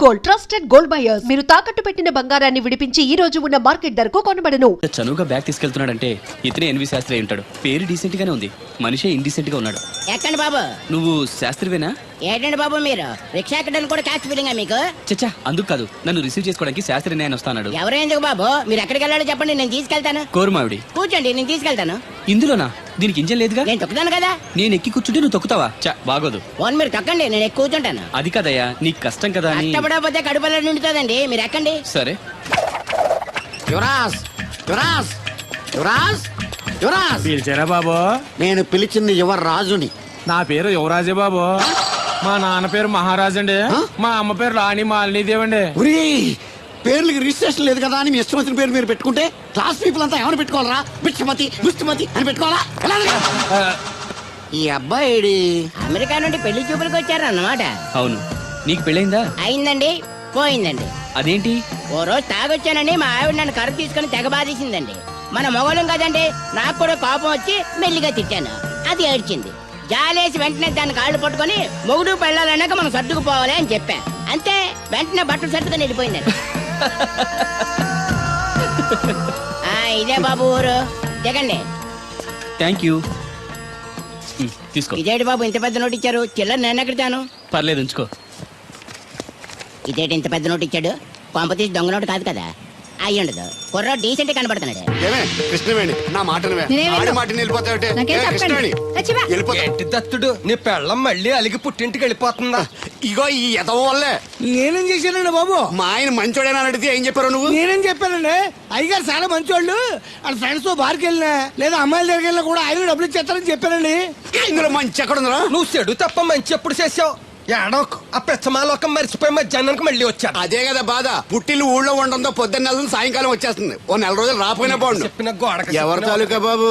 Gold, trusted gold buyers. మీరు తాకట్టు పెట్టిన బంగారాన్ని విడిపించి ఈ రోజు ఉన్న మార్కెట్ ధరకు కొనబడను. చనువుగా బ్యాగ్ తీసుకెళ్తున్నాడంటే ఇతనే ఎన్వి శాస్త్రి అయి ఉంటాడు. పేరు డీసెంట్ గానే ఉంది, మనిషే ఇండీసెంట్ గా ఉన్నాడు. ఎక్కండి బాబు. నువ్వు శాస్త్రివేనా? ఏంటండి బాబు మీరు రిక్షా ఎక్కడానికి కూడా క్యాస్ట్ ఫీలింగా మీకు? చచ్చా, అందుకు కాదు, నన్ను రిసీవ్ చేసుకోవడానికి శాస్త్రి నేను వస్తాడు. ఎవరు ఎందుకు బాబు? మీరు ఎక్కడికి వెళ్ళాలో చెప్పండి, నేను తీసుకెళ్తాను. కోరుమావిడి. కూర్చోండి, నేను తీసుకెళ్తాను. ఇందులోనా? దీనికి ఇంజన్ లేదుగా. నేను తొక్కుతాను కదా. నేను ఎక్కి కూర్చుంటే నువ్వు తొక్కుతావా? చా, బాగోదు. ఫోన్ మీరు తొక్కండి, నేను ఎక్కి కూర్చుంటాను. అది కదయ్యా, నీకు కష్టం కదా అని. కష్టపడకపోతే కడుపులో నిండుతుందండి, మీరు ఎక్కండి. సరే. యువరాజ్ యువరాజ్ యువరాజ్ యువరాజ్ పిలిచారా బాబు? నేను పిలిచింది యువరాజుని. నా పేరు యువరాజే బాబు. మా నాన్న పేరు మహారాజ్ అండి. మా అమ్మ పేరు రాణి మాలినీదేవి అండి. ఒరే, పేర్లకి రిజిస్ట్రేషన్ లేదు కదా అని మీ ఇష్టం వచ్చిన పేరు మీరు పెట్టుకుంటే క్లాస్ పీపుల్ అంతా ఏమైనా పెట్టుకోవాలరా? బిచ్చమతి ముష్టిమతి అని పెట్టుకోవాలా? ఎలా? ఈ అబ్బాయి అమెరికా నుండి పెళ్లి చూపులకు వచ్చారు అన్నమాట. అవును. నీకు పెళ్ళైందా? అయిందండి, పోయిందండి. అదేంటి? ఓ రోజు తాగొచ్చానని మా ఆవిడ నన్ను కర్ర తీసుకుని తెగ బాధేసిందండి. మన మొగలం కదండి, నాకు కూడా కోపం వచ్చి మెల్లిగా తిట్టాను. అది ఏడ్చింది. జాలేసి వెంటనే దాన్ని కాళ్ళు పట్టుకొని మొగుడు పెళ్ళాలన్నాక మనం సర్దుకుపోవాలి అని చెప్పా. అంతే, వెంటనే బట్టలు సర్దుకొని వెళ్ళిపోయిందండి. ఇదే బాబు ఊరు, దిగండి. Thank you. తీసుకో. ఇదేంటి బాబు ఇంత పెద్ద నోటు ఇచ్చారు? చిల్లర నేను ఎక్కడతాను. పర్లేదు, ఉంచుకో. ఇదేంటి ఇంత పెద్ద నోటు ఇచ్చాడు? పంప తీసి దొంగ నోటు కాదు కదా. అయ్యుండదు, కుర్ర డీసెంట్ కనబడుతున్నాడు. కృష్ణవేణి, నా మాటను దత్తుడు నీ పెళ్ళం మళ్ళీ అలిగి పుట్టింటికి వెళ్ళిపోతుందా? ఇగో ఈ ఎదవ వల్లే. నేనేం చేశానండి బాబు? మా ఆయన మంచోడేనా అడిగితే ఏం చెప్పారు నువ్వు? నేనేం చెప్పానండి? అయ్యగారు చాలా మంచోళ్ళు. వాళ్ళ ఫ్రెండ్స్ తో బార్కి వెళ్ళినా లేదా అమ్మాయిల దగ్గరికి వెళ్ళినా కూడా ఆయన డబ్బులు ఇచ్చేస్తారని చెప్పానండి. ఇందులో మంచి ఎక్కడ ఉందా? నువ్వు చెడు తప్ప మంచి ఎప్పుడు చేసావు? ఏడోకు ఆ పెచ్చమాలోకం మర్చిపోయి మధ్యాహ్నానికి మళ్ళీ వచ్చాను. అదే కదా బాధ. పుట్టిల్లు ఊళ్ళో ఉండడంతో పొద్దున్న నెల సాయంకాలం వచ్చేస్తుంది. ఓ నెల రోజులు రాపోయినా బాగుండు. చెప్పిన గోడ ఎవరి తాలూకా బాబు?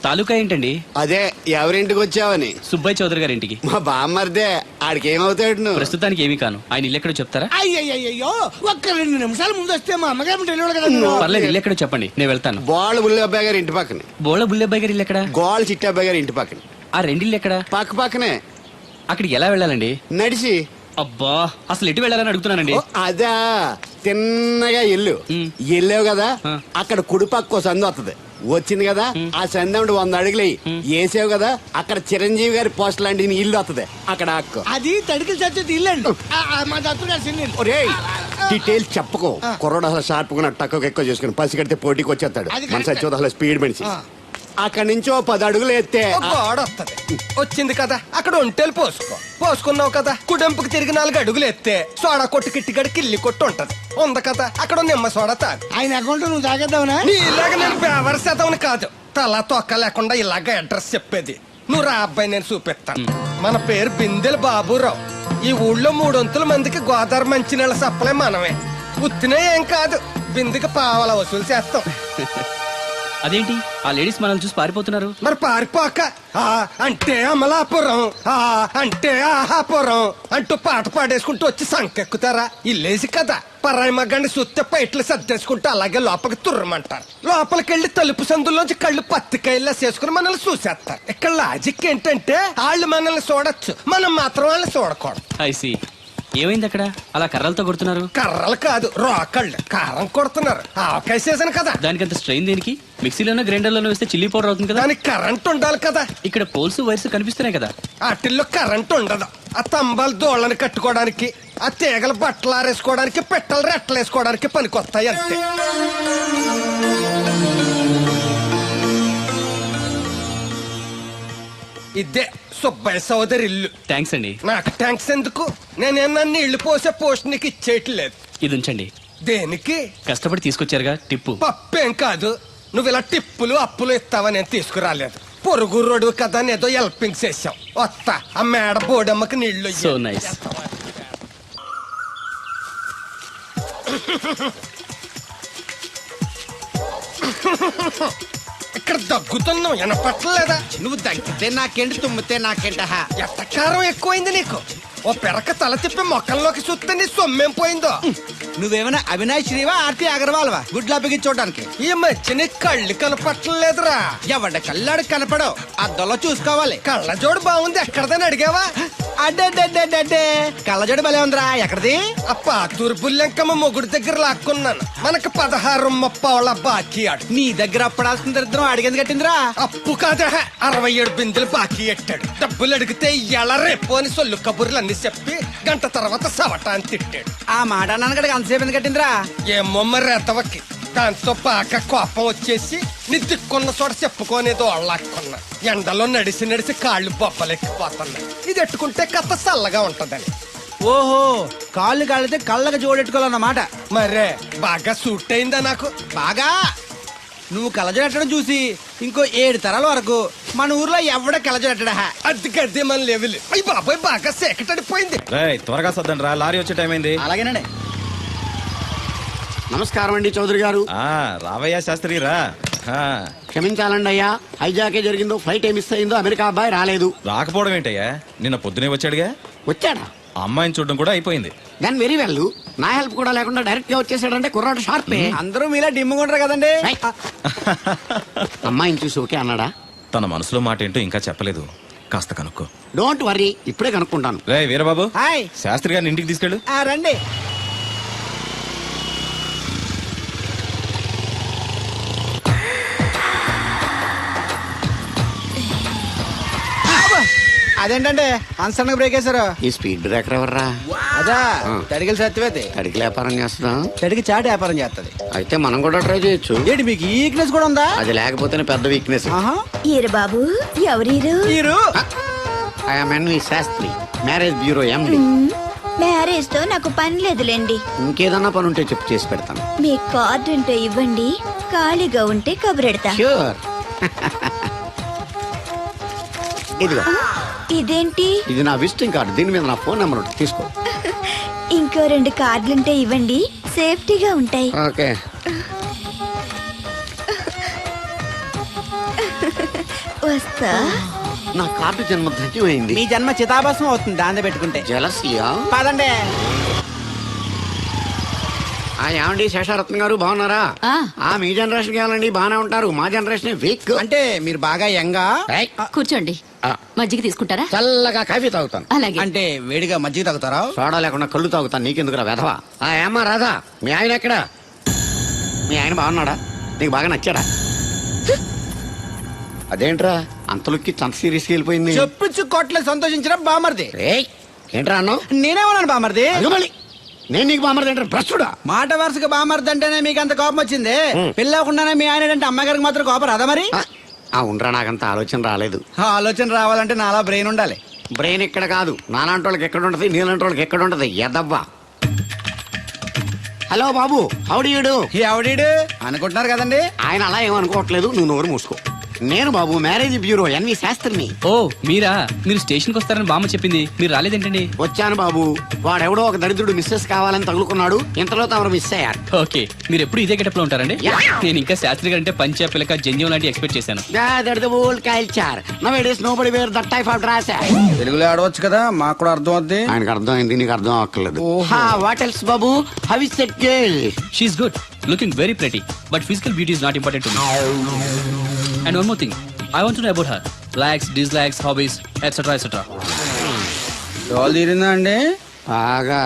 తాలూకా ఏంటండి? అదే ఎవరింటికి వచ్చావని. సుబ్బయ్య చౌదరి గారి ఇంటికి. మా బామ్మర్దే. ఆడికి ఏమవుతాడు నువ్వు? ప్రస్తుతానికి ఏమీ కాను. ఆయన ఇల్లు ఎక్కడో చెప్తారా? అయ్యయ్యో, ఒక్క 2 నిమిషాలు ముందు వస్తే మా అమ్మగారు తెలియదు కదా. పర్లేదు, ఇల్లు ఎక్కడో చెప్పండి, నేను వెళ్తాను. గోళ్ళ బుల్లి అబ్బాయి గారి ఇంటి పక్కనే. బోళ బుల్లెబ్బాయి గారి ఇల్లు ఎక్కడ? గోళ్ళ చిట్టి అబ్బాయి గారి ఇంటి పక్కనే. ఆ రెండిల్లు ఎక్కడ? పక్క పక్కనే. అక్కడికి ఎలా వెళ్ళాలండి? నడిచి. అబ్బా, అసలు ఎటు వెళ్ళాలని అడుగుతున్నానండి. అదా, తిన్నగా ఇల్లు వెళ్ళావు కదా, అక్కడ కుడిపక్క సందు వస్తుంది. వచ్చింది కదా, ఆ సందు 100 అడుగులు వేసావు కదా, అక్కడ చిరంజీవి గారి పోస్ట్ లాంటి ఇల్లు వస్తుంది. అక్కడ అక్కు. అది తడికి చచ్చేది ఇల్లండి. మా దత్తుడు డీటెయిల్స్ చెప్పుకో. కుర్రోడు అసలు షార్ప్ గా టక్కువ ఎక్కువ చేసుకుని పసి కడితే పోటీకి వచ్చేస్తాడు. మన సచ్చి అసలు స్పీడ్ మనిషి. అక్కడి నుంచి 10 అడుగులు ఎత్తే గోడ వస్తుంది. వచ్చింది కదా, అక్కడ ఒంటేలు పోసుకున్నావు కదా, కుడెంపుకి తిరిగి 4 అడుగులు ఎత్తే సోడా కొట్టు కిట్టిగడి కిల్లి కొట్టు ఉంటది. ఉంది కదా, అక్కడ నిమ్మ సోడా తాగు. ఆయన అకౌంట్ నువ్వు తాగేద్దావునా? నీ ఇలాగ నేను బేవర్ శాతం కాదు, తల తొక్క లేకుండా ఇలాగ అడ్రస్ చెప్పేది. నువ్వు రా అబ్బాయి, నేను చూపిస్తాను. మన పేరు బిందెల బాబురావు. ఈ ఊళ్ళో 300 మందికి గోదావరి మంచినీళ్ళ సప్లై మనమే. ఉత్తినే ఏం కాదు, బిందెకి పావల వసూలు చేస్తాం. అదేంటి ఆ లేడీస్ మనల్ని చూసి పారిపోతున్నారు? మరి పారిపోక అంటే అమలాపురం, అంటే ఆహాపురం అంటూ పాట పాడేసుకుంటూ వచ్చి సంకెక్కుతారా? ఇల్లేసి కదా, పరాయి మగ్గాన్ని సుత్తే పైట్లు సర్దేసుకుంటూ అలాగే లోపలికి తుర్రమంటారు. లోపలికెళ్ళి తలుపు సందులోంచి కళ్ళు పత్తికాయల్లా చేసుకుని మనల్ని చూసేస్తారు. ఇక్కడ లాజిక్ ఏంటంటే వాళ్ళు మనల్ని చూడొచ్చు, మనం మాత్రం వాళ్ళని చూడకూడదు. ఐసి. ఏమైంది అక్కడ? అలా కర్రలతో కొడుతున్నారు? కర్రలు కాదు, రోకళ్ళు. కారం కొడుతున్నారు. ఆవకాయ సీజన్ కదా. దానికంత స్ట్రెయిన్ దేనికి? మిక్సీలోనో గ్రైండర్లోనో వేస్తే చిల్లీ పౌడర్ అవుతుంది కదా. దానికి కరెంట్ ఉండాలి కదా. ఇక్కడ పోల్స్ వైర్స్ కనిపిస్తున్నాయి కదా. వాటిల్లో కరెంట్ ఉండదు. ఆ తంబాలు దోళ్ళని కట్టుకోవడానికి, ఆ తీగలు బట్టలు ఆరేసుకోవడానికి, పెట్టలు రెట్టలు వేసుకోవడానికి పనికొస్తాయి అంతే. ఇదే సుబ్బయ్య సోదరి ఇల్లు. థ్యాంక్స్ అండి. నాకు థ్యాంక్స్ ఎందుకు? నేనేమన్నా నీళ్లు పోసే పోస్ట్ నీకు ఇచ్చేయట్లేదు. ఇది ఉంచండి. దేనికి? కష్టపడి తీసుకొచ్చారుగా టిప్పు. పప్పేం కాదు, నువ్వు ఇలా టిప్పులు అప్పులు ఇస్తావని నేను తీసుకురాలేదు. పొరుగు రోడ్డు కదా అని ఏదో హెల్పింగ్ చేసావు. వస్తా, ఆ మేడ బోడమ్మకి నీళ్లు. So nice. ఇక్కడ దగ్గుతున్నావు, వినపట్టలేదా? నువ్వు తగ్గితే నాకేంటి, తుమ్మితే నాకేంట. ఎట్టకారం ఎక్కువైంది నీకు. ఓ పెరక తల తిప్పి మొక్కల్లోకి చూస్తే నీ సొమ్మేం పోయిందో. నువ్వేమైనా అవినాష్ శ్రీవా ఆర్తి అగర్వాల్వా గుడ్లా బిగించోడానికి? ఈ మధ్య నీ కళ్ళు కనపట్లేదురా. ఎవడ కళ్ళాడు కనపడవు, అద్దంలో చూసుకోవాలి. కళ్ళజోడు బాగుంది, ఎక్కడదని అడిగావా? అడ్డే కళ్ళజోడు భలే ఉందిరా, ఎక్కడిది? ఆ పాతూరు బుల్లెంకమ్మ మొగుడు దగ్గర లాక్కున్నాను. మనకు 16 బాకీ ఆడు. నీ దగ్గర అప్పడాల్సిన దరిద్రం అడిగేది కట్టిందిరా. అప్పు కాదా 67 బిందెలు బాకీ ఎట్టాడు. డబ్బులు అడిగితే ఎలా రేపు అని సొల్లు కబుర్లు అన్ని చెప్పి గంట తర్వాత సవటాన్ని తిట్టాడు. ఆ మాట అన్నాను అంతసేపు ఎందుకు కట్టిందిరా? ఏమో మరి రెతవకి. దాంతో బాగా కోపం వచ్చేసి నీ దిక్కున్న చోట చెప్పుకోనేదో అళ్ళాక్కున్నా. ఎండలో నడిసి కాళ్ళు బొబ్బలెక్కిపోతున్నాయి. ఇది ఎట్టుకుంటే కథ చల్లగా ఉంటదని. ఓహో, కాళ్ళు కాళ్ళతే కళ్ళకు జోడెట్టుకోవాలన్నమాట. మరే బాగా సూట్ అయిందా నాకు? బాగా నువ్వు కళ్ళజోడెట్టడం చూసి ఇంకో 7 తరాల వరకు మన ఊర్లో ఎవడ కళ్ళజోడెట్టడా. అది గడ్డి మన లెవెల్. అయ్యి బాబాయ్ బాగా సేకటడిపోయింది. త్వరగా సర్దండి రా, లారీ వచ్చే టైం అయింది. అలాగేనండి. నమస్కారం అండి చౌదరి గారు. రావయ్యా శాస్త్రి రా. క్షమించాలండి అయ్యా, హైజాకే జరిగిందో, ఫ్లైట్ ఏమి మిస్ అయిందో, అమెరికా అబ్బాయి రాలేదు. రాకపోవడం ఏంటయ్యా, నిన్న పొద్దునే వచ్చాడుగా. వచ్చాడా? అమ్మాయిని చూడడం కూడా అయిపోయింది. దాని వెరీ వెల్. నా హెల్ప్ కూడా లేకుండా డైరెక్ట్ గా వచ్చేసాడంటే కుర్రాడు షార్పే. అందరూ మీలా డిమ్ముకుంటారు కదండి. రైట్. అమ్మాయిని చూసి ఓకే అన్నాడా? తన మనసులో మాట ఏంటో ఇంకా చెప్పలేదు, కాస్త కనుక్కో. డోంట్ వరీ, ఇప్పుడే కనుక్కుంటాను. రే వీరబాబు, హాయ్. శాస్త్రి గారిని ఇంటికి తీసుకెళ్ళు. రండి. అదేంటండి అన్సడన్ బ్రేక్ వేశారు? ఈ స్పీడ్ బ్రేకర్ ఎవర్రా? అదా తడిగిల సత్యవేది. అడిగి వ్యాపారం చేస్తున్నాం. తడికి చాటి వ్యాపారం చేస్తది. అయితే మనం కూడా ట్రై చేయొచ్చు. ఏంటి మీకు ఈక్నెస్ కూడా ఉందా? అది లేకపోతేనే పెద్ద వీక్నెస్. ఈరు బాబు, ఎవరీరు? మీరు I'm N V Shastri, marriage bureau MD. Marriage తో నాకు పని లేదులేండి. ఇంకేదన్నా పని ఉంటే చెప్పు, చేసి పెడతాను. మీ కార్డు ఉంటే ఇవ్వండి, ఖాళీగా ఉంటే కబురెడతా. ష్యూర్. ఇదిగో, ఇదేంటి? ఇది నా విజిటింగ్ కార్డు. దీని మీద నా ఫోన్ నెంబర్ ఉంటుంది, తీసుకో. ఇంకో 2 కార్డులుంటే ఇవ్వండి, సేఫ్టీగా ఉంటాయి. ఓకే. వస్తా. నా కార్డు జన్మ ధన్యమైంది. మీ జన్మ చితాభాసం అవుతుంది దాన్ని పెట్టుకుంటే. జలసియా? పదండి. ఏమండి శేషారత్న గారు, బాగున్నారా? మీ జనరేషన్ కావాలండి, బాగానే ఉంటారు. మా జనరేషన్ వీక్. అంటే మీరు బాగా యంగా. కూర్చోండి, మజ్జిగ తీసుకుంటారా? చల్లగా కాఫీ తాగుతాను. అలాగే. అంటే వేడిగా మజ్జిగ తాగుతారా? సోడా లేకుండా కళ్ళు తాగుతాను. నీకెందుకురా వెధవా? ఏమ్మా రాధా, మీ ఆయన ఎక్కడా? మీ ఆయన బాగున్నాడా? నీకు బాగా నచ్చాడా? అదేంట్రా అంతలోకి అంత సీరియస్ వెళ్ళిపోయింది? చెప్పుచ్చు కొట్ల సంతోషించిన బామర్ది. ఏంట్రా అన్నావు? నేనేమన్నాను బామర్ది? మళ్ళీ నేను నీకు బామర్ది అంటే ప్రస్తుడా? మాట వరుసగా బామర్ది అంటేనే మీకు అంత కోపం వచ్చింది. పిల్లకుండానే మీ ఆయన అంటే అమ్మగారికి మాత్రం కోపం రాదా మరి? ఉండరా, నాకంత ఆలోచన రాలేదు. ఆలోచన రావాలంటే నాలా బ్రెయిన్ ఉండాలి. బ్రెయిన్ ఇక్కడ కాదు, నాలాంటి వాళ్ళకి ఎక్కడ ఉంటది, నీలాంటి వాళ్ళకి ఎక్కడ ఉంటది. ఎదవ్వా. హలో బాబు, హౌడీ యూడు? ఎవడీడు అనుకుంటున్నారు కదండి. ఆయన అలా ఏమనుకోవట్లేదు, నువ్వు నోరు మూసుకో. నేను బాబు మ్యారేజ్ బ్యూరో ఎన్వి శాస్త్రిని. ఓ మీరా? మీరు స్టేషన్కి వస్తారని బామ్మ చెప్పింది, మీరు రాలేదేంటండి? వచ్చాను బాబు. వాడెవడో ఒక దరిద్రుడు మిస్సెస్ కావాలని తగులుకున్నాడు, ఇంతలో తమరు మిస్ అయ్యారు. ఓకే, మీరు ఎప్పుడు ఇదే గెటప్ లో ఉంటారండి? నేను ఇంకా శాస్త్రి గారు అంటే పంచ పిల్లక జంజం లాంటి ఎక్స్పెక్ట్ చేశాను. తెలుగులో ఆడవచ్చు కదా, మాకు కూడా అర్థం అవుద్ది. ఆయనకు అర్థమైంది, నీకు అర్థం అవ్వట్లేదు. వాట్ ఎల్స్ బాబు? How is that girl? She's good, looking very pretty, but physical beauty is not important to me. And one more thing, I want to know about her. Likes, dislikes, hobbies, etc. etc. డోల్ తీరిందా అండి? బాగా.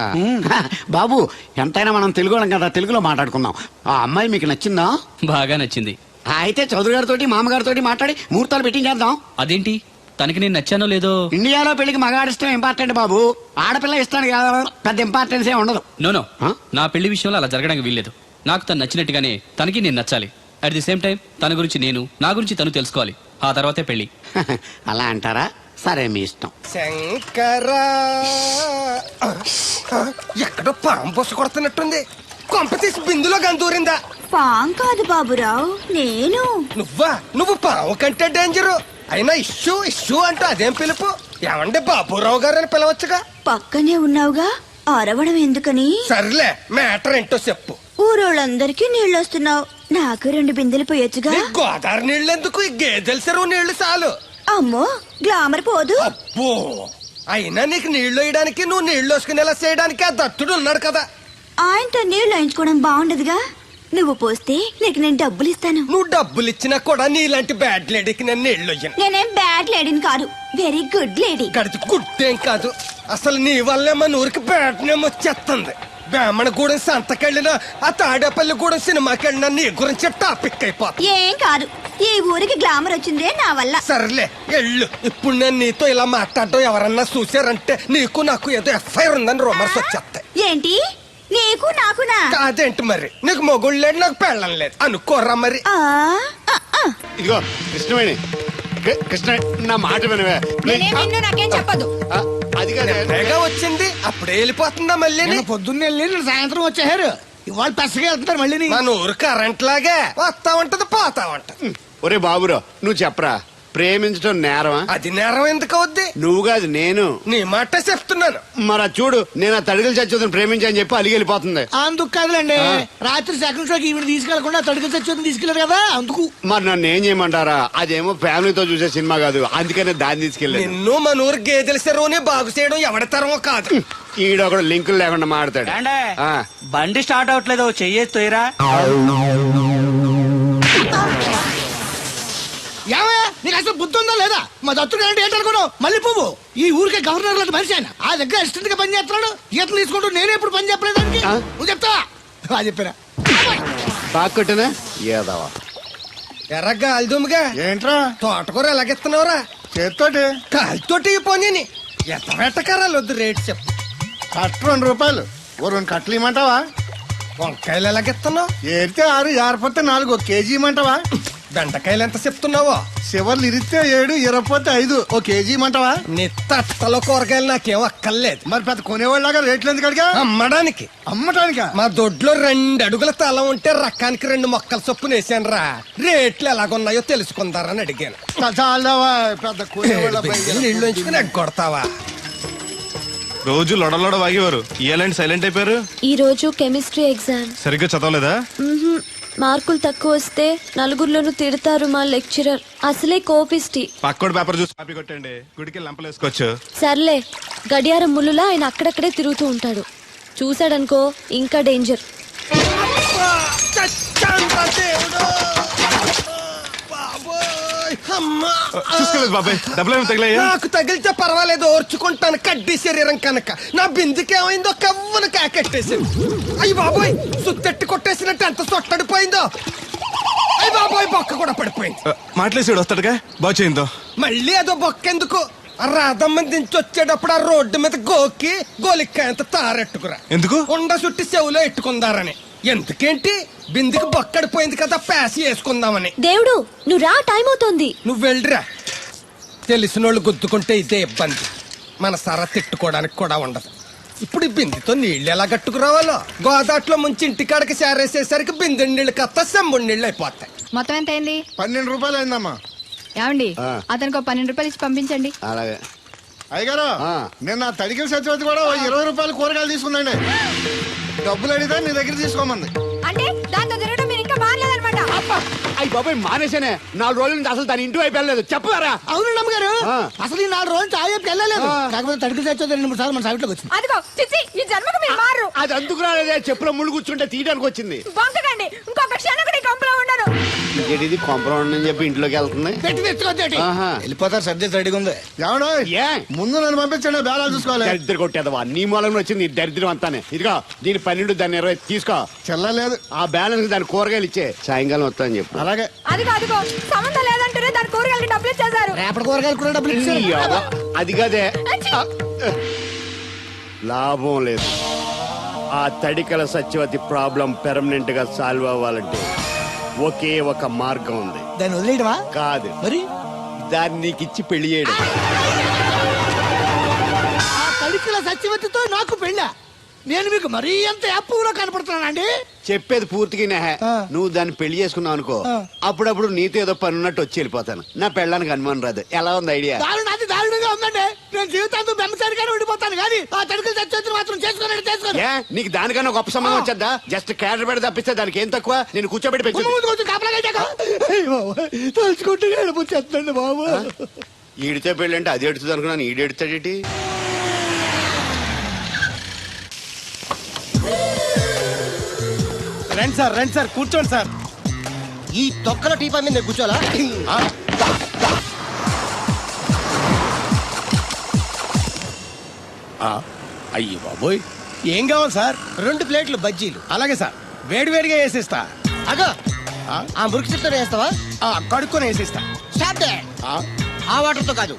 బాబు ఎంతైనా మనం తెలుగు వాళ్ళం కదా, తెలుగులో మాట్లాడుకుందాం. ఆ అమ్మాయి మీకు నచ్చిందా? బాగా నచ్చింది. అయితే చౌదరి గారితో మామగారితో మాట్లాడి ముహూర్తాలు పెట్టించేద్దాం. అదేంటి, తనకి నేను నచ్చానో లేదో? ఇండియాలో పెళ్లికి మగాడిష్టం ఇంపార్టెంట్ బాబు, ఆడపిల్ల ఇష్టానికి పెద్ద ఇంపార్టెన్స్ ఏ ఉండదు. నో నా పెళ్లి విషయంలో అలా జరగడానికి వీల్లేదు. నాకు తను నచ్చినట్టుగానే తనకి నేను నచ్చాలి. అట్ ది సేమ్ టైం తన గురించి నేను, నా గురించి తను తెలుసుకోవాలి. ఆ తర్వాతే పెళ్లి. అలా అంటారా? సరే, మీ ఇష్టం. శంకరా, ఎక్కడో పాము పొస కొడుతున్నట్టుంది. కొంప తీసి బిందులో గందూరిందా? పాం కాదు బాబురావు, నేను. నువ్వు పాము కంటే డేంజరు. అయినా ఇష్యూ అంటూ అదేం పిలుపు? ఏమండి బాబురావు గారు అని పిలవచ్చుగా. పక్కనే ఉన్నావుగా, అరవడం ఎందుకని? సర్లే, మ్యాటర్ ఏంటో చెప్పు. ఊరోళ్ళందరికీ నీళ్ళొస్తున్నావు, నాకు 2 బిందెలు పోయొచ్చుగా. నీ గోదావరి నీళ్ళెందుకు? ఈ గేదెల చెరువు నీళ్లు చాలు. అమ్మో, గ్లామర్ పోదు. అబ్బో, అయినా నీకు నీళ్లు వేయడానికి నువ్వు నీళ్లు వేసుకునేలా చేయడానికి ఆ దత్తుడు ఉన్నాడు కదా. ఆయనతో నీళ్లు వేయించుకోవడం బాగుండదుగా. నువ్వు పోస్తే నీకు నేను డబ్బులు ఇస్తాను. నువ్వు డబ్బులు ఇచ్చినా కూడా నీలాంటి బ్యాడ్ లేడీకి నేను నీళ్లు వేయను. నేనేం బ్యాడ్ లేడీని కాదు, వెరీ గుడ్ లేడీ. గడిచి గుడ్డేం కాదు. అసలు నీ వల్లే మన ఊరికి బ్యాడ్ నేమ్ వచ్చేస్తుంది. బ్రాహ్మణగూడెం సంతకెళ్ళినా ఆ తాడేపల్లిగూడెం సినిమాకి వెళ్ళినా నీ గురించి టాపిక్ అయిపోతుంది. ఏం కాదు, ఈ ఊరికి గ్లామర్ వచ్చిందే నా వల్ల. సర్లే ఎళ్ళు. ఇప్పుడు నేను నీతో ఇలా మాట్లాడడం ఎవరన్నా చూసారంటే నీకు నాకు ఏదో ఎఫ్ఐఆర్ ఉందని రూమర్స్ వచ్చేస్తాయి. ఏంటి నీకు నాకునా? కాదేంటి మరి, నీకు మొగుళ్ళు లేడు నాకు పెళ్ళం లేదు అనుకోరా మరి. ఆ, ఆ, ఆ. ఇదిగో కృష్ణవేణి, కృష్ణ నా మాట వినవే. నాకేం చెప్పదు. ఆ, అది కాదే. తెగ వచ్చింది అప్పుడే వెళ్ళిపోతుందా మళ్ళీ? నిన్న పొద్దున్న వెళ్ళి నిన్న సాయంత్రం వచ్చేసారు. ఇవాళ పెసగా వెళ్తున్నారు మళ్ళీ. మన ఊరు కరెంట్ లాగే వస్తా ఉంటది పోతా ఉంటది. ఒరే బాబురా, నువ్వు చెప్పరా, ప్రేమించడం నేరమా? అది నేరం ఎందుకు అవుద్ది? నువ్వు కాదు నేను. నీ మాట చెప్తున్నాను. మరి అది చూడు, నేను ఆ తడికలు చచ్చి ప్రేమించని చెప్పి అలిగి వెళ్ళిపోతుంది. అందుకు కాదులేండి, రాత్రి సెకండ్ షోకి ఈవిడ తీసుకెళ్లకుండా తడుకు చచ్చి తీసుకెళ్లారు కదా అందుకు. మరి నన్ను ఏం చేయమంటారా? అదేమో ఫ్యామిలీతో చూసే సినిమా కాదు, అందుకనే దాన్ని తీసుకెళ్ళాను. నిన్ను మన ఊరు గేదెల చెరువుని బాగు చేయడం ఎవరి తరమో కాదు. ఈడొకడు లింకులు లేకుండా మాడతాడు. ఆ, బండి స్టార్ట్ అవట్లేదు, చెయ్యేసి తోయరా. ఏమయ్యా నీకు అసలు బుద్ధి ఉందా లేదా? మా దత్తుడు అంటే ఏంటనుకున్నావు? మళ్ళీ పువ్వు ఈ ఊరికే గవర్నర్ లాంటి మనిషి ఆయన. ఆ దగ్గర అసిస్టెంట్ గా పని చేస్తున్నాడు. ఈతలు తీసుకుంటూ నేనే ఎప్పుడు పని చెప్పలేదానికి. నువ్వు చెప్తావా? బాగా చెప్పారా? బాగా కొట్టినా ఏదవా ఎర్ర గాలిదుమ్ముగా ఏంట్రా తోటకూర ఎలాగెత్తున్నావురా? చేత్తోటి కాలితోటి పోనీ ఎత్తకరాలు వద్దు, రేట్ చెప్పు. కట్ట 2 రూపాయలు. ఓ 2 కట్టలు ఇమ్మంటావా? వంకాయలు ఎలాగెత్తున్నావు? ఏరితే 6, ఏరపోతే 4, 1 కేజీ ఇమ్మంటావా? బెండకాయలు ఎంత చెప్తున్నావో? చివర్లు ఇరిస్తే 7, ఇరపోతే 5, 1 కేజీ ఇమ్మంటావా? నీ తట్టలో కూరగాయలు నాకేం అక్కర్లేదు. మరి పెద్ద కొనేవాళ్ళగా రేట్లు ఎందుకు అడిగా? అమ్మడానికి. అమ్మటానికా? మా దొడ్లో 2 అడుగుల తల ఉంటే రకానికి 2 మొక్కల చొప్పున వేసాను రా. రేట్లు ఎలాగున్నాయో తెలుసుకుందారని అడిగాను. చాలదావా పెద్ద కొనేవాళ్ళ నీళ్ళు ఉంచుకుని ఎగ్గొడతావా? రోజు లొడలొడ వాగేవారు, ఇయాలంటి సైలెంట్ అయిపోయారు. ఈ రోజు కెమిస్ట్రీ ఎగ్జామ్. సరిగ్గా చదవలేదా? మార్కులు తక్కువ వస్తే నలుగురిలోనూ తిడతారు మా లెక్చరర్. అసలే కోపిస్టి. పక్కోడి పేపర్ చూసి కాపీ కొట్టండి, గుడికి లంపలు వేసుకోవచ్చు. సర్లే, గడియారం ముళ్ళులా ఆయన అక్కడక్కడే తిరుగుతూ ఉంటాడు. చూశాడనుకో ఇంకా డేంజర్. చూసుకోలేదు బాబాయ్, డబ్బులు తగిలాయా? నాకు తగిలితే పర్వాలేదు, ఓర్చుకుంటాను. కడ్డీ శరీరం కనుక నా బిందుకి ఏమైందో కవ్వను కాకెట్టేసింది. అయ్యి బాబోయ్, సుత్తెట్టి కొట్టేసినట్టు ఎంత సొట్టడిపోయిందో. అయ్యి బాబోయ్, బొక్క కూడా పడిపోయింది. మాట్లాడేసాడు వస్తాడుగా, బాగు చేయిందో. మళ్ళీ అదో బొక్క ఎందుకు? ఆ రాధమ్మ దించి వచ్చేటప్పుడు ఆ రోడ్డు మీద గోకి గోలిక్కాయంత తారెట్టుకురా. ఎందుకు? ఉండ చుట్టి చెవులో ఎట్టుకుందారని. ఎందుకేంటి, బిందుకి బొక్కడిపోయింది కదా, ప్యాసి వేసుకుందామని. దేవుడు నువ్వు రా, టైం అవుతోంది. నువ్వు వెళ్ళిరా. తెలిసినోళ్ళు గుద్దుకుంటే ఇదే ఇబ్బంది. మన సర తిట్టుకోవడానికి కూడా ఉండదు. ఇప్పుడు ఈ బిందెతో నీళ్ళు ఎలా కట్టుకురావాలో. గోదాట్లో ముంచి ఇంటికాడకి సేరేసేసరికి బిందె నీళ్ళు కత్త సెంబుడి నీళ్ళు అయిపోతాయి. మొత్తం ఎంత అయింది? 12 రూపాయలు అయిందమ్మా. ఏమండి, అతనికి 12 రూపాయలు ఇచ్చి పంపించండి. అలాగే. అయ్యగారు, నిన్న తడికిల సత్యవతి కూడా 20 రూపాయలు కూరగాయలు తీసుకుందండి. డబ్బులు అడిగితే నీ దగ్గర తీసుకోమంది. అంటే దాంతో తిరగడం మీరు ఇంకా మారలేదన్నమాట. అయ్యి బాబాయ్ మానేశానే. 4 రోజుల నుంచి అసలు దాని ఇంటి వైపు వెళ్ళలేదు. చెప్పారా? అవును నమ్మగారు, అసలు ఈ 4 రోజులు చాయపు వెళ్ళలేదు. కాకపోతే తడికి సత్యవతి 2-3 సార్లు మన సైట్ లోకి వచ్చింది. అదిగో చిచ్చి, ఈ జన్మకు మీరు మారు. అది అందుకు రాలేదే, చెప్పులో ముళ్ళు కూర్చుంటే తీయడానికి వచ్చింది. బొంకకండి, ఇంకొక క్షణం కూడా ఈ కొంపలో ఉండను. ఇది కాంపౌండ్ అని చెప్పి ఇంట్లోకి వెళ్తుంది. పెట్టి తెచ్చుకోద్దేటి, ఆహా. వెళ్ళిపోతారు. సబ్జెక్ట్ రెడీగా ఉంది. ఏమన్నా ఏ ముందు నన్ను పంపించండి, బేళాలు చూసుకోవాలి. దరిద్ర కొట్టేదవా, నీ మూలంలో వచ్చింది ఈ దరిద్రం అంతానే. ఇదిగో దీని 12, దాన్ని 20 తీసుకో. చెల్లలేదు. ఆ బ్యాలెన్స్ దాని కూరగాయలు ఇచ్చే, సాయంకాలం వస్తా అని చెప్పు. అలాగే. అదిగో అదిగో, సంబంధం లేదంటూనే దాని కూరగాయలకి డబ్బులు ఇచ్చేశారు. రేపటి కూరగాయలు కూడా డబ్బులు ఇచ్చారు. ఈ యవ్వ, అది కదే లాభం లేదు. ఆ తడికల సత్యవతి ప్రాబ్లం పెర్మనెంట్ గా సాల్వ్ అవ్వాలంటే ఒకే ఒక మార్గం ఉంది. దాన్ని వదిలేయడమా? కాదు, మరి దాన్ని నీకు ఇచ్చి పెళ్లి చేయడం. ఆ తడికిల సత్యవతితో నాకు పెళ్ళా? నేను మీకు మరీ ఎంత యాప్లో కనపడుతున్నానండి? చెప్పేది పూర్తిగా నెహ. నువ్వు దాన్ని పెళ్లి చేసుకున్నావు అనుకో, అప్పుడప్పుడు నీతో ఏదో పని ఉన్నట్టు వచ్చి వెళ్ళిపోతాను. నా పెళ్ళడానికి అనుమానం రాదు. ఎలా ఉంది ఐడియా? అది దారుణంగా ఉందండి. నేను జీవితాంతం బెమ్మసారిగానే ఉండిపోతాను కానీ ఆ తడికల సత్యవతిని మాత్రం చేసుకోను. ఏ నీకు దానికన్నా గొప్ప సంబంధం వచ్చేద్దా? జస్ట్ క్యారెట్ పెడితే తప్పిస్తే దానికి ఏం తక్కువ? నేను కూర్చోబెట్టి తలుచుకుంటే ఏడుపుచ్చేస్తుందండి బాబు. ఈడితే పెళ్ళి అంటే అది ఎడుతుంది అనుకున్నాను. ఈడు ఎడుతాడేటి? రండి సార్ కూర్చోండి సార్. ఈ తొక్కల టీపా మీద కూర్చోాలా? అయ్యి బాబోయ్, ఏం కావాలి సార్? 2 ప్లేట్లు బజ్జీలు. అలాగే సార్, వేడివేడిగా వేసిస్తా. అగో ఆ మురికి చెప్తా వేస్తావా? కడుక్కొని వేసిస్తా. Stop they. ఆ వాటర్తో కాదు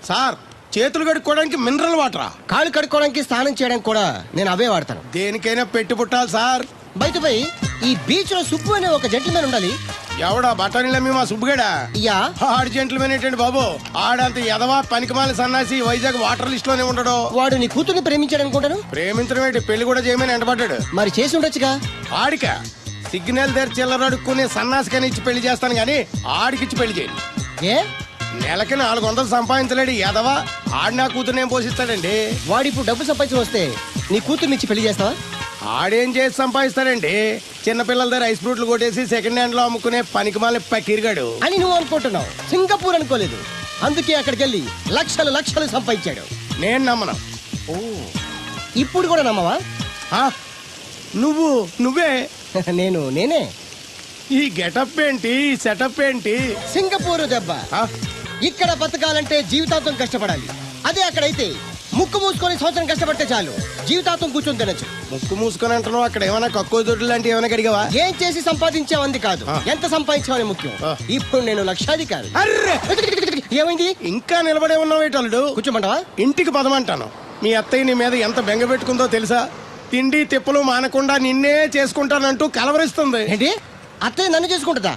సార్, చేతులు కడుక్కోవడానికి మినరల్ వాటరా? కాళ్ళు కడుక్కోవడానికి స్నానం చేయడానికి కూడా నేను అవే వాడతాను. దేనికైనా పెట్టి పుట్టాలి సార్. బయటపై ఈ బీచ్ లో సుబ్బు అనే ఒక జెంటిల్మెన్ ఉండాలి. ఎవడా బఠానీలమ్మి మా సుబ్బుగడా? యా. ఆడు జెంట్లమెన్ ఏంటండి బాబు? ఆడంత ఎదవా పనికిమాల సన్నాసి వైజాగ్ వాటర్ లిస్ట్ లోనే ఉండడు. వాడు నీ కూతుర్ని ప్రేమించాడు అనుకుంటాను. ప్రేమించడం ఏంటి, పెళ్లి కూడా చేయమని ఎంటబడ్డాడు. మరి చేసి ఉండొచ్చుగా. ఆడిక సిగ్నల్ దగ్గర చిల్లర అడుక్కునే సన్నాసికని ఇచ్చి పెళ్లి చేస్తాను గానీ ఆడికిచ్చి పెళ్లి చేయను. ఏ నెలకి 400 సంపాదించలేడు ఎదవా. ఆడి నా కూతురునేం పోషిస్తాడండి? వాడిప్పుడు డబ్బు సంపాదించి వస్తే నీ కూతుర్నిచ్చి పెళ్లి చేస్తావా? ఆడేం చేసి సంపాదిస్తాడండి? చిన్నపిల్లల దగ్గర ఐస్ ఫ్రూట్లు కొట్టేసి సెకండ్ హ్యాండ్ లో అమ్ముకునే పనికిమాల పకీర్గాడు అని నువ్వు అనుకుంటున్నావు. సింగపూర్ అనుకోలేదు. అందుకే అక్కడికి వెళ్ళి లక్షలు లక్షలు సంపాదించాడు. నేను నమ్మను. ఇప్పుడు కూడా నమ్మవా? ఆ? నువ్వే నేనే. ఈ గెటప్ ఏంటి, ఈ సెటప్ ఏంటి? సింగపూర్ దెబ్బ. ఆ? ఇక్కడ బతకాలంటే జీవితాంతం కష్టపడాలి. అదే అక్కడైతే ముక్కు మూసుకొని సంవత్సరం కష్టపడితే చాలు, జీవితాంతం కూర్చొని తినచ్చు. ముక్కు మూసుకొని అంటున్నావు, అక్కడ ఏమైనా కక్కువ దొడ్లు లాంటి ఏమైనా కడిగావా? ఏం చేసి సంపాదించావంది కాదు, ఎంత సంపాదించావని ముఖ్యం. ఇప్పుడు నేను లక్షాధికారి. అర్రే! ఏమైంది? ఇంకా నిలబడే ఉన్నావు ఏటల్లుడు? కూర్చోమంటావా? ఇంటికి పదమంటాను. మీ అత్తయ్య నీ మీద ఎంత బెంగ పెట్టుకుందో తెలుసా? తిండి తిప్పలు మానకుండా నిన్నే చేసుకుంటానంటూ కలవరిస్తుంది. ఏంటి? అత్తయ్య నన్ను చేసుకుంటుందా?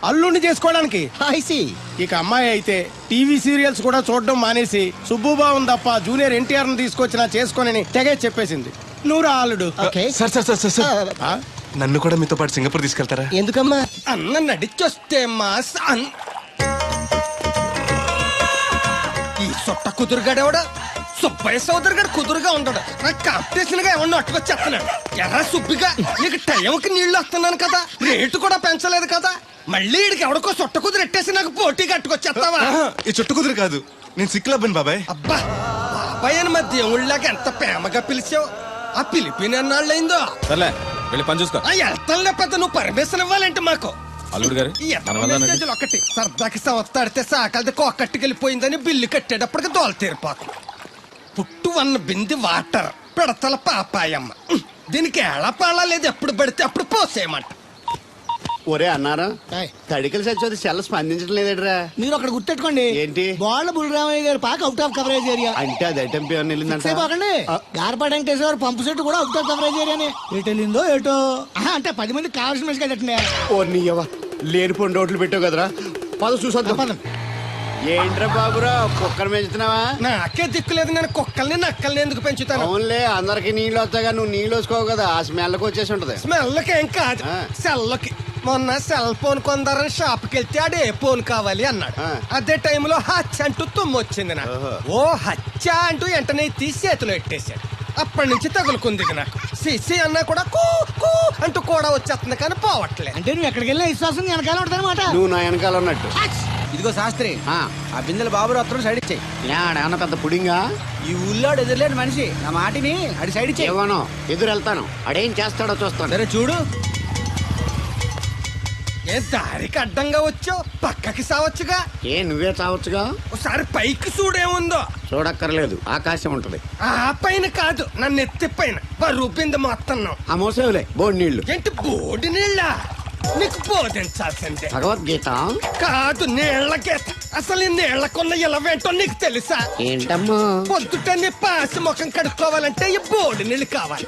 అల్లుడిని చేసుకోవడానికి. I see. ఇక అమ్మాయి అయితే టీవీ సీరియల్స్ కూడా చూడడం మానేసి సుబ్బుబాబు తప్ప జూనియర్ ఎన్టీఆర్ ని తీసుకొచ్చి చేసుకోనని తెగే చెప్పేసింది. నువ్వు రా అల్లుడు. Okay. సార్ ఆ? నన్ను కూడా మీతో పాటు సింగపూర్ తీసుకెళ్తారా? ఎందుకమ్మా? అన్న నడిచొస్తే మాస్ ఈ సొట్ట కుదురుగాడేవాడు సుబ్బయ్య సోదరు గారు కుదురుగా ఉండడు. నాకు కాంపిటీషన్ గా ఎవరిని అట్టుకొచ్చేస్తున్నాడు. ఎర్ర సుబ్బిగా నీకు టైంకి నీళ్లు వస్తున్నాను కదా, రేటు కూడా పెంచలేదు కదా, మళ్ళీ ఇడికి ఎవడికో సొట్ట కుదురు ఎట్టేసి నాకు పోటీ కట్టుకొచ్చేస్తావా? ఈ చుట్టు కుదురు కాదు, నేను సిక్కులబ్బను బాబాయ్. అబ్బా, బాబాయ్ అని మా దేవుళ్ళకి ఎంత ప్రేమగా పిలిచావు. ఆ పిలిపిన ఎన్నాళ్ళైందో. సర్లే, వెళ్ళి పని చూసుకో. వెళ్తానులే పెద్ద, నువ్వు పర్మిషన్ ఇవ్వాలంటే మాకు. అల్లుడు గారు మెసేజ్లు ఒకటి సరదాకి సంవత్సరాడితే సాకలది కోకట్టుకెళ్ళిపోయిందని బిల్లు కట్టేటప్పటికి దోల తీరిపోకు. పుట్టు 1 బింది వాటర్ పిడతల పాపాయమ్మ. దీనికి ఎలా పాలా లేదు, ఎప్పుడు పడితే అప్పుడు పోసేయమంట. ఒరే అన్నారా, తడికలు సచ్చి సెల్ స్పందించడం లేదట్రా. మీరు అక్కడ గుర్తెట్టుకోండి. ఏంటి? బాల బుల్రామయ్య గారి పాక అవుట్ ఆఫ్ కవరేజ్ ఏరియా. అంటే అది ఐటమ్ పేరు వెళ్ళిందంట. గార్పాడు వెంకటేశ్వర పంపు సెట్ కూడా అవుట్ ఆఫ్ కవరేజ్ ఏరియానే. ఎటు వెళ్ళిందో ఏటో. అంటే 10 మంది కావాల్సిన మనిషి కదండి. ఓ నీయవ్వ, లేనిపోని రోడ్లు పెట్టావు కదరా. పద చూసొద్దాం. ఏంట్రా బాబురా, కుక్కర్ పెంచుతున్నావా? నాకే దిక్కులేదు, నేను కుక్కల్ని నక్కల్ని ఎందుకు పెంచుతాను? అవునులే, అందరికి నీళ్ళు వస్తాగా నువ్వు నీళ్ళు వేసుకోవు కదా, ఆ స్మెల్కి వచ్చేసి ఉంటది. స్మెల్కి ఏం కాదు, సెల్కి. మొన్న సెల్ ఫోన్ కొందరని షాప్కి వెళ్తే ఆడు ఏ ఫోన్ కావాలి అన్నాడు. అదే టైంలో హచ్చ అంటూ తుమ్ము వచ్చింది నాకు. ఓ హచ్చ అంటూ వెంటనే తీసి చేతిలో పెట్టేశాడు. అప్పటి నుంచి తగులుకుంది నాకు. సిసి అన్నా కూడా కూ కూ అంటూ కూడా వచ్చేస్తుంది కానీ పోవట్లేదు. అంటే నువ్వు ఎక్కడికి వెళ్ళినా విశ్వాసం వెనకాల ఉంటానమాట. నువ్వు నా వెనకాల ఉన్నట్టు. ఇదిగో శాస్త్రి, ఆ బిందెల బాబు అత్తరు సైడ్ ఇచ్చాయి. ఏమన్నా పెద్ద పుడింగా? ఈ ఊళ్ళో ఎదురులేని మనిషి నా మాటిని అడి సైడ్ ఇచ్చాయి. ఇవ్వను, ఎదురు వెళ్తాను, అడేం చేస్తాడో చూస్తాను. సరే చూడు. ఏ దారికి అడ్డంగా వచ్చావు, పక్కకి సావచ్చుగా. ఏ నువ్వే చావచ్చుగా. ఒకసారి పైకి చూడేముందో. చూడక్కర్లేదు, ఆకాశం ఉంటది. ఆ పైన కాదు, నన్ను ఎత్తి పైన రూపింది మొత్తం. ఆ మోసేవులే బోడి నీళ్లు. ఏంటి బోడి నీళ్ళ? నీకు బోధించాల్సిందే. భగవద్గీత కాదు, నీళ్ల గీత. అసలు ఈ నీళ్లకున్న ఇలవేంటో నీకు తెలుసా? ఏంటమ్మా? పొద్దుట నీ పాసి ముఖం కడుక్కోవాలంటే ఈ బోడి నీళ్లు కావాలి.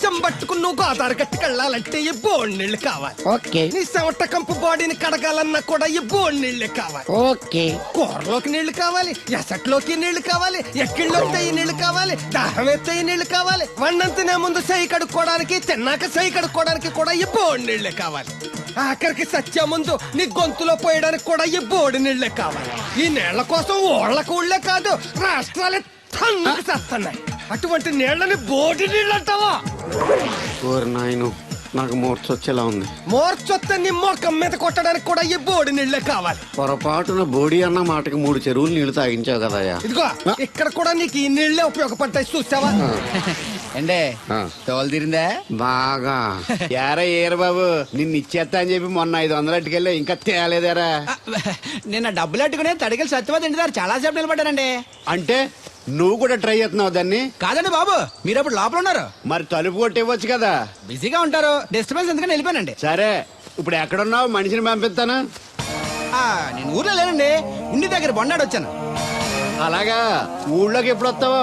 చెంబట్టుకుని నువ్వు గోదావరి గట్టుకు వెళ్ళాలంటే ఈ బోడి నీళ్లు కావాలి. ఓకే. నీ చెమట కంపు బాడీని కడగాలన్నా కూడా ఈ బోడి నీళ్లే కావాలి. ఓకే. కూరలోకి నీళ్లు కావాలి, ఎసట్లోకి నీళ్లు కావాలి, ఎక్కిళ్ళొస్తే ఈ నీళ్లు కావాలి, దాహం ఎత్తే ఈ నీళ్లు కావాలి, వండంతినే ముందు చెయ్యి కడుక్కోవడానికి, తిన్నాక చెయ్యి కడుక్కోవడానికి కూడా ఈ బోడి నీళ్లే కావాలి. ఆఖరికి సత్య ముందు నీ గొంతులో పోయడానికి కూడా ఈ బోడి నీళ్లే కావాలి. ఈ నీళ్ల కోసం ఓళ్లకు ఊళ్ళే కాదు, రాష్ట్రాలే తన్నుకు చేస్తున్నాయి. అటువంటి నీళ్లని బోడి నీళ్ళు అంటావా? నాయను, నాకు మూర్చొచ్చేలా ఉంది. మోర్చొత్తే నీ మొఖం మీద కొట్టడానికి కూడా ఈ బోడి నీళ్ళే కావాలి. పొరపాటున బోడి అన్న మాటకి 3 చెరువులు నీళ్లు తాగించావు కదయ్యా. ఇదిగో ఇక్కడ కూడా నీకు ఈ నీళ్ళే ఉపయోగపడతాయి చూసావా? అండే తోలు తీరిందా బాగా ఏరా ఏరు బాబు, నిన్ను ఇచ్చేస్తా అని చెప్పి మొన్న 500 అట్టుకెళ్ళి ఇంకా తేలేదేరా. నిన్న డబ్బులు అట్టుకునే తడికెళ్ళి సత్యవతి ఇంటి దగ్గర చాలా సేపు నిలబడ్డానండి. అంటే నువ్వు కూడా ట్రై చేస్తున్నావు దాన్ని? కాదండి బాబు, మీరు అప్పుడు లోపల ఉన్నారు. మరి తలుపు కొట్టి ఇవ్వచ్చు కదా. బిజీగా ఉంటారు, డిస్టర్బెన్స్ ఎందుకని వెళ్ళిపోయానండి. సరే ఇప్పుడు ఎక్కడున్నావు? మనిషిని పంపిస్తాను. నేను ఊర్లో లేనండి, ఇంటి దగ్గర బొండాడు వచ్చాను. అలాగా, ఊళ్ళోకి ఎప్పుడు వస్తావో?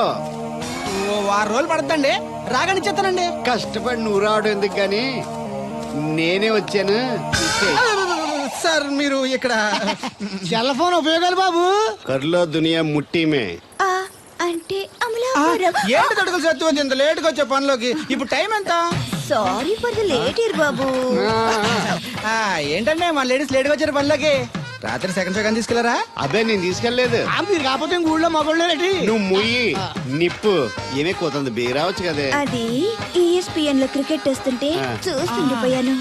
ఓ 6 రోజులు పడుతుందండి, రాగానే ఇచ్చేస్తానండి. కష్టపడి నువ్వు రావడం ఎందుకు కానీ నేనే వచ్చాను. సార్ మీరు ఇక్కడ సెల్ ఫోన్ ఉపయోగాలు బాబు. కర్లో దునియా ముట్టిమే. అంటే ఏంటి తడుకులు సత్యవతి ఇంత లేట్గా వచ్చే పనిలోకి? ఇప్పుడు టైం ఎంత? Sorry for the late year బాబు. ఏంటంటే మా లేడీస్ లేట్గా వచ్చారు పనిలోకి. రాత్రి సెకండ్ సెకండ్ తీసుకెళ్లారా? అదే నేను తీసుకెళ్లేదు. మీరు కాకపోతే ఇంక ఊళ్ళో మగోళ్ళేటి. నువ్వు ముయ్యి నిప్పు ఏమే కోతుంది బీరావచ్చు కదే. అది ESPN లో క్రికెట్ వస్తుంటే చూస్తుండిపోయాను.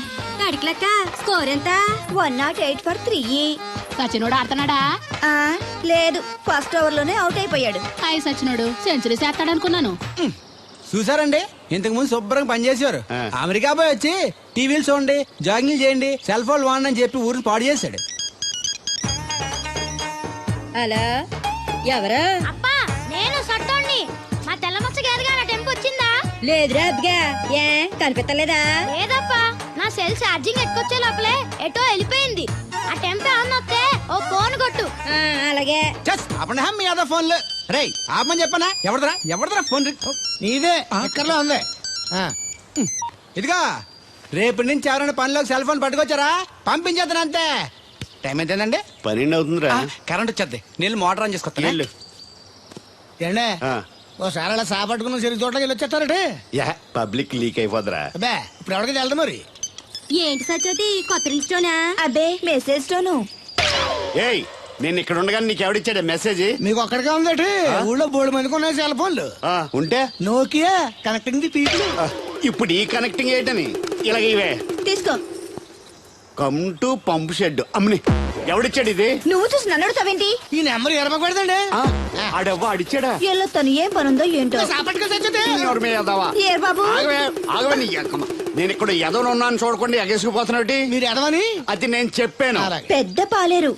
అడిక్లక్క స్కోర్ ఎంత? 108 for 3. సచినోడు ఆడుతున్నాడా? లేదు, ఫస్ట్ ఓవర్ లోనే అవుట్ అయిపోయాడు. హాయ్ సచినోడు సెంచరీ చేస్తాడనుకున్నాను. చూసారండి, ఇంతకు ముందు శుభ్రంగా పనిచేసేవారు. అమెరికా పోయి వచ్చి టీవీలు చూడండి, జాగింగ్ చేయండి, సెల్ ఫోన్ వాడండి అని చెప్పి ఊరిని పాడు చేశాడు. అలా ఎవరా? అప్పా, నేను సట్టోణ్ణి. మా తెల్లమచ్చ గారిగా నా టెంపు వచ్చిందా? లేదురా అబ్బగా, ఏ కనిపెట్టలేదా? లేదప్పా, నా సెల్ ఛార్జింగ్ ఎక్కొచ్చే లోపలే ఎటో వెళ్ళిపోయింది. ఆ టెంపు ఆన్ వస్తే ఓ ఫోన్ కొట్టు. అలాగే. అప్పుడు మీ అదా ఫోన్లు రేయ్ ఆపమని చెప్పనా? ఎవరిదరా ఫోన్? నీదే ఎక్కర్లో ఉంది. ఇదిగా రేపటి నుంచి ఎవరైనా పనిలోకి సెల్ ఫోన్ పట్టుకొచ్చారా పంపించేద్దాను అంతే. టైం ఎంతేందండి? 12 అవుతుందిరా. కరెంట్ వచ్చేద్ది, నీళ్ళు మోటార్ ఆన్ చేసుకొస్తా. ఏండే ఓసారి అలా సాపట్టుకున్న సరి చోట్లకి వెళ్ళి వచ్చేస్తారటే. యా పబ్లిక్ లీక్ అయిపోద్రా. అబ్బే ఇప్పుడు ఎవరికి వెళ్దాం మరి. ఏంటి సత్యవతి కొత్త రింగ్స్టోనా? అబ్బే మెసేజ్ తోను. ఏయ్ నేను ఇక్కడ ఉండగానే నీకు ఎవడిచ్చాడే మెసేజ్? మీకు ఒక్కడికే ఉందటి, ఊళ్ళో 3 మందికి ఉన్నాయి సెల్ ఫోన్లు. ఉంటే నోకియా కనెక్టింగ్ ది పీపుల్. ఇప్పుడు ఈ కనెక్టింగ్ ఏంటని ఇలాగ ఇవే. తీసుకో. Come to pump shed. అమ్మని ఎవడిచ్చాడు ఇది? నువ్వు చూసి నన్ను అడుగుతావేంటి? ఈ నెంబర్ ఎరమకూడదండి. ఆడవ్వ అడిచాడా? ఎల్లో తను ఏం పనుందో ఏంటో. సాపట్టుకు చచ్చితే ఏర్ బాబు, ఆగవే నీ ఎక్కమ్మ. నేను ఇక్కడ ఎదవను ఉన్నాను చూడకుండా ఎగేసుకుపోతున్నట్టు. మీరు ఎదవని అది నేను చెప్పాను. పెద్ద పాలేరు.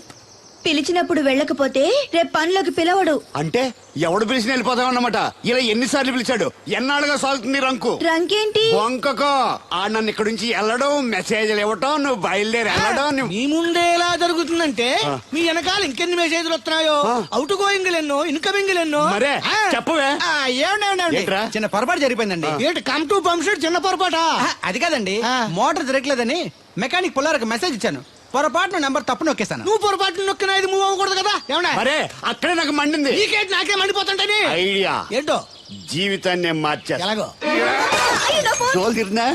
పిలిచినప్పుడు వెళ్ళకపోతే రేపు పనిలోకి పిలవడు. అంటే ఎవడు పిలిచిన వెళ్ళిపోతావు అన్నమాట. ఇలా ఎన్నిసార్లు పిలిచాడు? ఎన్నాళ్ళుగా సాగుతుంది రంకు. రంకేంటి? వంకకో ఆ నన్ను ఇక్కడ నుంచి వెళ్ళడం, మెసేజ్లు ఇవ్వటం, నువ్వు బయలుదేరి వెళ్ళడం. మీ ముందే ఎలా జరుగుతుందంటే మీ వెనకాల ఇంకెన్ని మెసేజ్లు వస్తున్నాయో. అవుట్ గోయింగ్ ఎన్నో, ఇన్కమింగ్ ఎన్నో. మరే చెప్పవే. ఏంట్రా? చిన్న పొరపాటు జరిగిపోయిందండి. ఏంటి కమ్ టు పంప్ షెడ్ చిన్న పొరపాట? అది కాదండి, మోటార్ తిరగలేదని మెకానిక్ పుల్లారకు మెసేజ్ ఇచ్చాను. పొరపాటున నెంబర్ తప్పు నొక్కేశాను. నువ్వు పొరపాటు నొక్కిన ఇది మూవ్ అవ్వకూడదు కదా. ఏమన్నా మరే అక్కడే నాకు మండింది. నీకేంటి నాకే మండిపోతుంటని ఐడియా ఏంటో జీవితాన్ని మార్చా. ఎలాగో తోలు తిరిగినా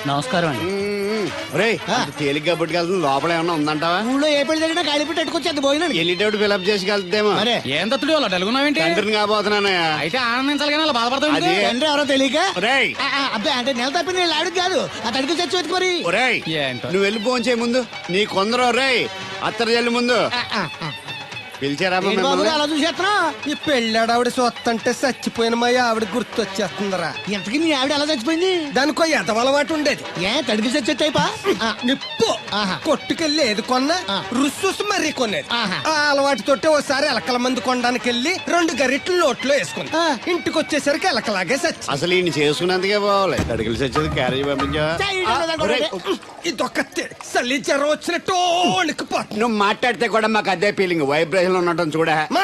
నమస్కారం అండి. రే తేలిగ్గా పుట్టుకెళ్తుంది. లోపల ఏమన్నా ఉందంటావా? ఊళ్ళో ఏ పెళ్లి జరిగినా గాలి పెట్టి ఎట్టుకొచ్చేది పోయినా వెళ్ళేటప్పుడు ఫిలప్ చేసి వెళ్తేమో. మరే ఏం తత్తుడు అలా తెలుగున్నావేంటి? తండ్రిని కాబోతున్నానయ్యా. అయితే ఆనందించాలి కానీ అలా బాధపడతావు. అది తండ్రి ఎవరో తెలియక. ఒరేయ్ అబ్బాయి అంటే నెల తప్పి నేను ఆడికి కాదు, ఆ తడికి చచ్చి వచ్చి మరి. ఒరేయ్ ఏంటో. నువ్వు వెళ్ళి ఫోన్ చేయ ముందు. నీ కొందరు రేయ్ అత్తరు జల్లి ముందు పిలిచారా ఏంటి బాబు అలా చూసేస్తున్నా? ఈ పెళ్ళాడావిడ సొత్తంటే చచ్చిపోయిన మా ఆవిడ గుర్తొచ్చేస్తుందరా. ఇంతకీ నీ ఆవిడ ఎలా చచ్చిపోయింది? దానికో ఎదవలవాటు ఉండేది. ఏ తడికి చచ్చి టైపా? నిప్పు కొట్టుకెళ్ళి ఏది కొన్నా రుస్సు మరీ కొనేది. ఆహా. ఆ అలవాటుతోటి ఓసారి ఎలకల మందు కొనడానికి వెళ్ళి 2 గరిట్లు నోట్లో వేసుకుంది. ఇంటికి వచ్చేసరికి ఎలకలాగే సచ్చి. అసలు ఈయన చేసుకున్నందుకే పోవాలి. తడికలు చచ్చేది క్యారేజ్ పంపించావా? ఇదొక చలి జ్వరం వచ్చినట్టు వణికిపోతుంది. నువ్వు మాట్లాడితే కూడా మాకు అదే ఫీలింగ్. వైబ్రేషన్ ఉండటం చూడ. మా